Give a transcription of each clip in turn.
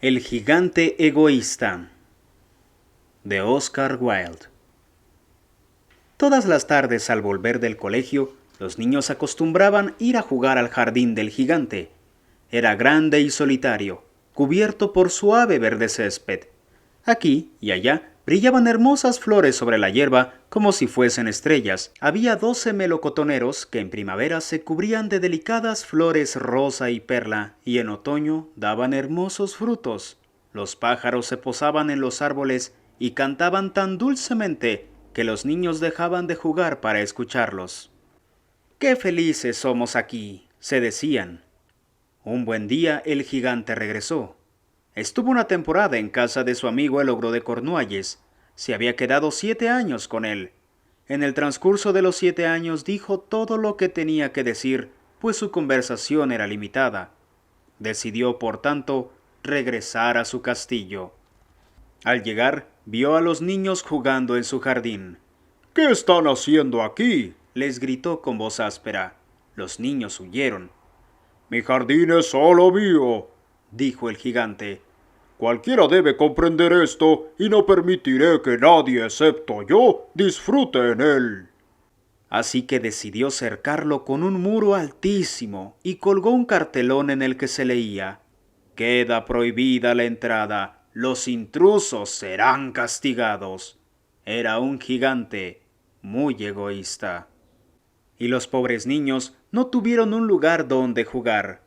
El gigante egoísta, de Oscar Wilde. Todas las tardes al volver del colegio, los niños acostumbraban ir a jugar al jardín del gigante. Era grande y solitario, cubierto por suave verde césped. Aquí y allá brillaban hermosas flores sobre la hierba como si fuesen estrellas. Había 12 melocotoneros que en primavera se cubrían de delicadas flores rosa y perla, y en otoño daban hermosos frutos. Los pájaros se posaban en los árboles y cantaban tan dulcemente que los niños dejaban de jugar para escucharlos. ¡Qué felices somos aquí!, se decían. Un buen día el gigante regresó. Estuvo una temporada en casa de su amigo el ogro de Cornualles. Se había quedado 7 años con él. En el transcurso de los 7 años dijo todo lo que tenía que decir, pues su conversación era limitada. Decidió, por tanto, regresar a su castillo. Al llegar, vio a los niños jugando en su jardín. «¿Qué están haciendo aquí?», les gritó con voz áspera. Los niños huyeron. «Mi jardín es solo mío», dijo el gigante. «Cualquiera debe comprender esto y no permitiré que nadie excepto yo disfrute en él». Así que decidió cercarlo con un muro altísimo y colgó un cartelón en el que se leía: «Queda prohibida la entrada, los intrusos serán castigados». Era un gigante muy egoísta. Y los pobres niños no tuvieron un lugar donde jugar.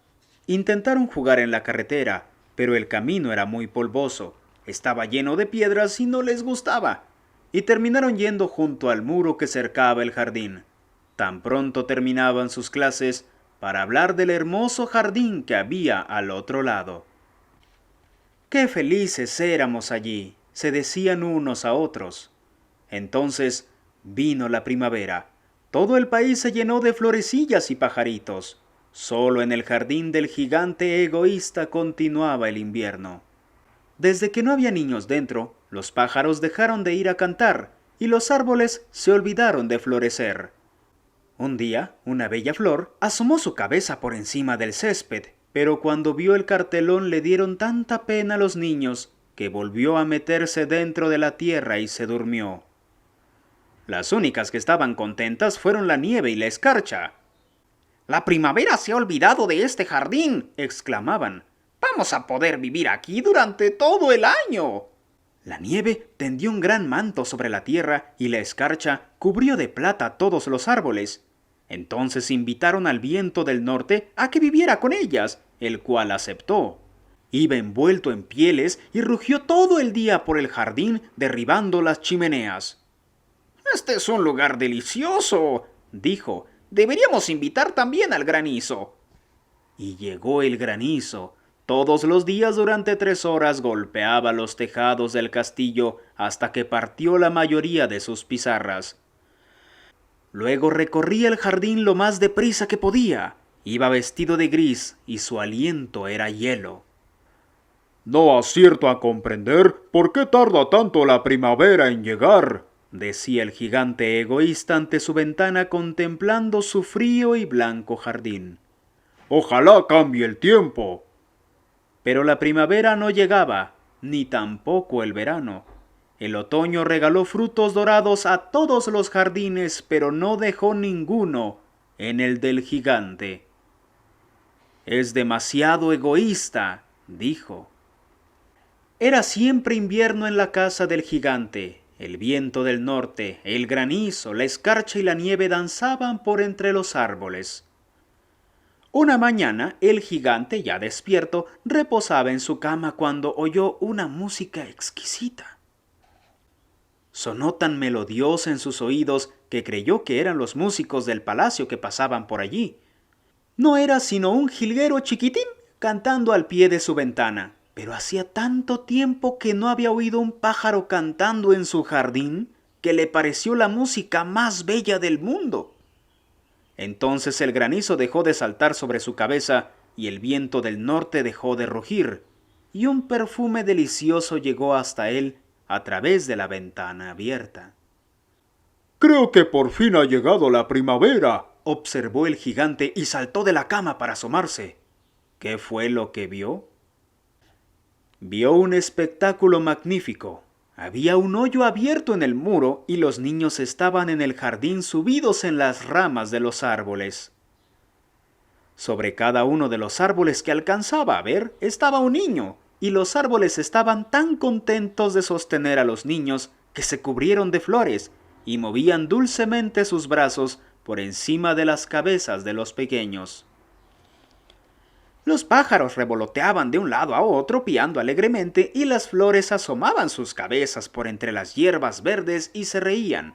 Intentaron jugar en la carretera, pero el camino era muy polvoso, estaba lleno de piedras y no les gustaba, y terminaron yendo junto al muro que cercaba el jardín. Tan pronto terminaban sus clases para hablar del hermoso jardín que había al otro lado. «¡Qué felices éramos allí!», se decían unos a otros. Entonces vino la primavera. Todo el país se llenó de florecillas y pajaritos. Solo en el jardín del gigante egoísta continuaba el invierno. Desde que no había niños dentro, los pájaros dejaron de ir a cantar y los árboles se olvidaron de florecer. Un día, una bella flor asomó su cabeza por encima del césped, pero cuando vio el cartelón le dieron tanta pena a los niños que volvió a meterse dentro de la tierra y se durmió. Las únicas que estaban contentas fueron la nieve y la escarcha. «¡La primavera se ha olvidado de este jardín!», exclamaban. «¡Vamos a poder vivir aquí durante todo el año!». La nieve tendió un gran manto sobre la tierra y la escarcha cubrió de plata todos los árboles. Entonces invitaron al viento del norte a que viviera con ellas, el cual aceptó. Iba envuelto en pieles y rugió todo el día por el jardín derribando las chimeneas. «Este es un lugar delicioso», dijo. «Deberíamos invitar también al granizo». Y llegó el granizo. Todos los días durante 3 horas golpeaba los tejados del castillo hasta que partió la mayoría de sus pizarras. Luego recorría el jardín lo más deprisa que podía. Iba vestido de gris y su aliento era hielo. «No acierto a comprender por qué tarda tanto la primavera en llegar», decía el gigante egoísta ante su ventana contemplando su frío y blanco jardín. «Ojalá cambie el tiempo». Pero la primavera no llegaba, ni tampoco el verano. El otoño regaló frutos dorados a todos los jardines, pero no dejó ninguno en el del gigante. «Es demasiado egoísta», dijo. Era siempre invierno en la casa del gigante. El viento del norte, el granizo, la escarcha y la nieve danzaban por entre los árboles. Una mañana, el gigante, ya despierto, reposaba en su cama cuando oyó una música exquisita. Sonó tan melodiosa en sus oídos que creyó que eran los músicos del palacio que pasaban por allí. No era sino un jilguero chiquitín cantando al pie de su ventana. Pero hacía tanto tiempo que no había oído un pájaro cantando en su jardín que le pareció la música más bella del mundo. Entonces el granizo dejó de saltar sobre su cabeza y el viento del norte dejó de rugir, y un perfume delicioso llegó hasta él a través de la ventana abierta. «Creo que por fin ha llegado la primavera», observó el gigante y saltó de la cama para asomarse. ¿Qué fue lo que vio? Vio un espectáculo magnífico. Había un hoyo abierto en el muro y los niños estaban en el jardín subidos en las ramas de los árboles. Sobre cada uno de los árboles que alcanzaba a ver estaba un niño, y los árboles estaban tan contentos de sostener a los niños que se cubrieron de flores y movían dulcemente sus brazos por encima de las cabezas de los pequeños. Los pájaros revoloteaban de un lado a otro piando alegremente y las flores asomaban sus cabezas por entre las hierbas verdes y se reían.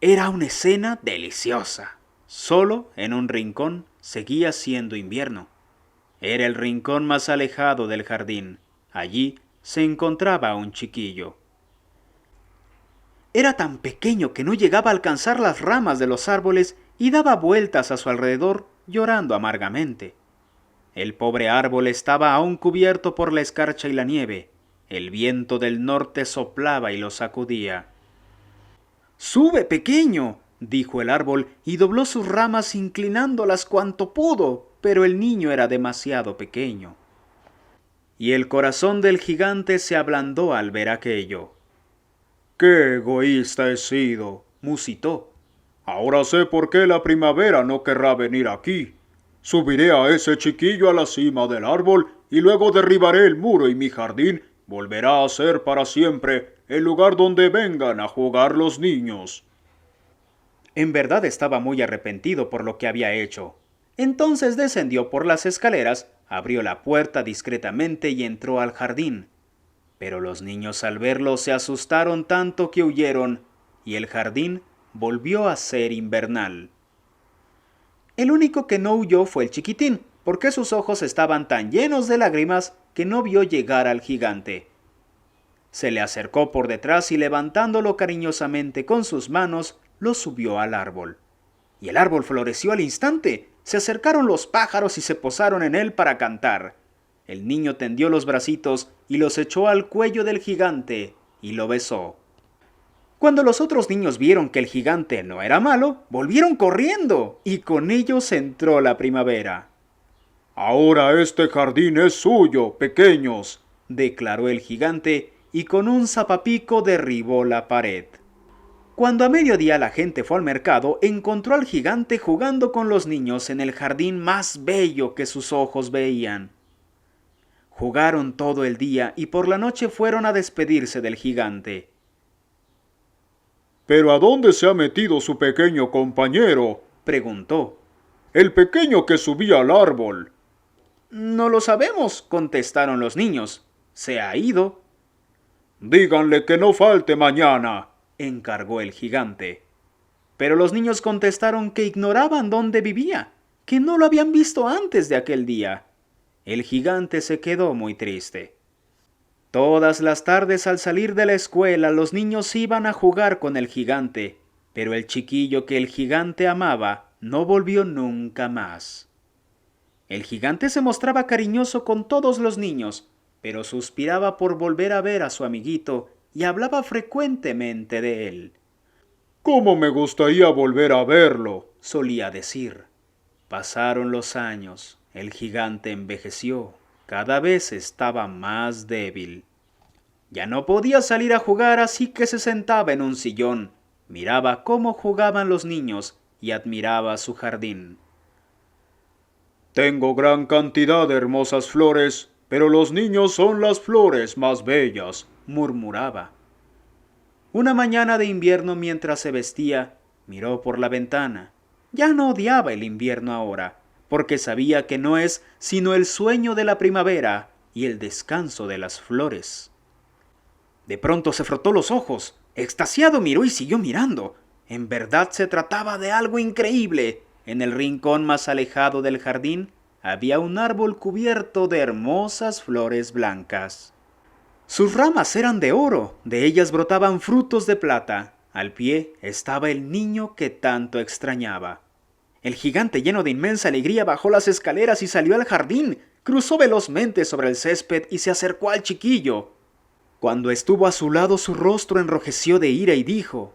Era una escena deliciosa. Solo en un rincón seguía siendo invierno. Era el rincón más alejado del jardín. Allí se encontraba un chiquillo. Era tan pequeño que no llegaba a alcanzar las ramas de los árboles y daba vueltas a su alrededor, llorando amargamente. El pobre árbol estaba aún cubierto por la escarcha y la nieve. El viento del norte soplaba y lo sacudía. «¡Sube, pequeño!», dijo el árbol y dobló sus ramas inclinándolas cuanto pudo, pero el niño era demasiado pequeño. Y el corazón del gigante se ablandó al ver aquello. «¡Qué egoísta he sido!», musitó. «Ahora sé por qué la primavera no querrá venir aquí. Subiré a ese chiquillo a la cima del árbol y luego derribaré el muro y mi jardín volverá a ser para siempre el lugar donde vengan a jugar los niños». En verdad estaba muy arrepentido por lo que había hecho. Entonces descendió por las escaleras, abrió la puerta discretamente y entró al jardín. Pero los niños al verlo se asustaron tanto que huyeron, y el jardín volvió a ser invernal. El único que no huyó fue el chiquitín, porque sus ojos estaban tan llenos de lágrimas que no vio llegar al gigante. Se le acercó por detrás y levantándolo cariñosamente con sus manos, lo subió al árbol. Y el árbol floreció al instante. Se acercaron los pájaros y se posaron en él para cantar. El niño tendió los bracitos y los echó al cuello del gigante y lo besó. Cuando los otros niños vieron que el gigante no era malo, volvieron corriendo y con ellos entró la primavera. «Ahora este jardín es suyo, pequeños», declaró el gigante y con un zapapico derribó la pared. Cuando a mediodía la gente fue al mercado, encontró al gigante jugando con los niños en el jardín más bello que sus ojos veían. Jugaron todo el día y por la noche fueron a despedirse del gigante. «¿Pero a dónde se ha metido su pequeño compañero?», preguntó. «El pequeño que subía al árbol». «No lo sabemos», contestaron los niños. «Se ha ido». «Díganle que no falte mañana», encargó el gigante. Pero los niños contestaron que ignoraban dónde vivía, que no lo habían visto antes de aquel día. El gigante se quedó muy triste. Todas las tardes al salir de la escuela los niños iban a jugar con el gigante, pero el chiquillo que el gigante amaba no volvió nunca más. El gigante se mostraba cariñoso con todos los niños, pero suspiraba por volver a ver a su amiguito y hablaba frecuentemente de él. «¿Cómo me gustaría volver a verlo?», solía decir. Pasaron los años. El gigante envejeció. Cada vez estaba más débil. Ya no podía salir a jugar, así que se sentaba en un sillón, miraba cómo jugaban los niños y admiraba su jardín. «Tengo gran cantidad de hermosas flores, pero los niños son las flores más bellas», murmuraba. Una mañana de invierno, mientras se vestía, miró por la ventana. Ya no odiaba el invierno ahora, porque sabía que no es sino el sueño de la primavera y el descanso de las flores. De pronto se frotó los ojos, extasiado miró y siguió mirando. En verdad se trataba de algo increíble. En el rincón más alejado del jardín había un árbol cubierto de hermosas flores blancas. Sus ramas eran de oro, de ellas brotaban frutos de plata. Al pie estaba el niño que tanto extrañaba. El gigante, lleno de inmensa alegría, bajó las escaleras y salió al jardín. Cruzó velozmente sobre el césped y se acercó al chiquillo. Cuando estuvo a su lado, su rostro enrojeció de ira y dijo: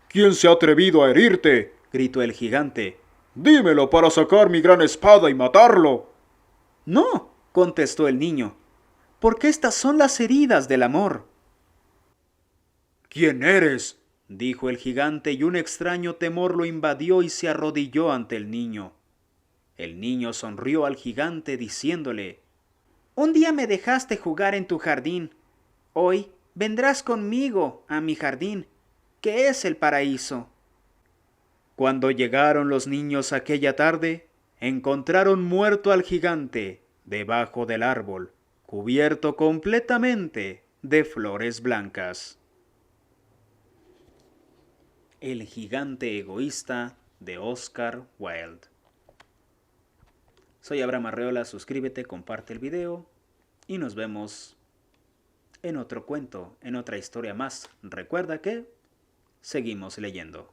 «¿Quién se ha atrevido a herirte?», gritó el gigante. «Dímelo para sacar mi gran espada y matarlo». «No», contestó el niño. porque estas son las heridas del amor. ¿Quién eres?, dijo el gigante, y un extraño temor lo invadió y se arrodilló ante el niño. El niño sonrió al gigante diciéndole: Un día me dejaste jugar en tu jardín. Hoy vendrás conmigo a mi jardín, que es el paraíso. Cuando llegaron los niños aquella tarde, encontraron muerto al gigante debajo del árbol, cubierto completamente de flores blancas. El gigante egoísta de Oscar Wilde. Soy Abraham Arreola, suscríbete, comparte el video y nos vemos en otro cuento, en otra historia más. Recuerda que seguimos leyendo.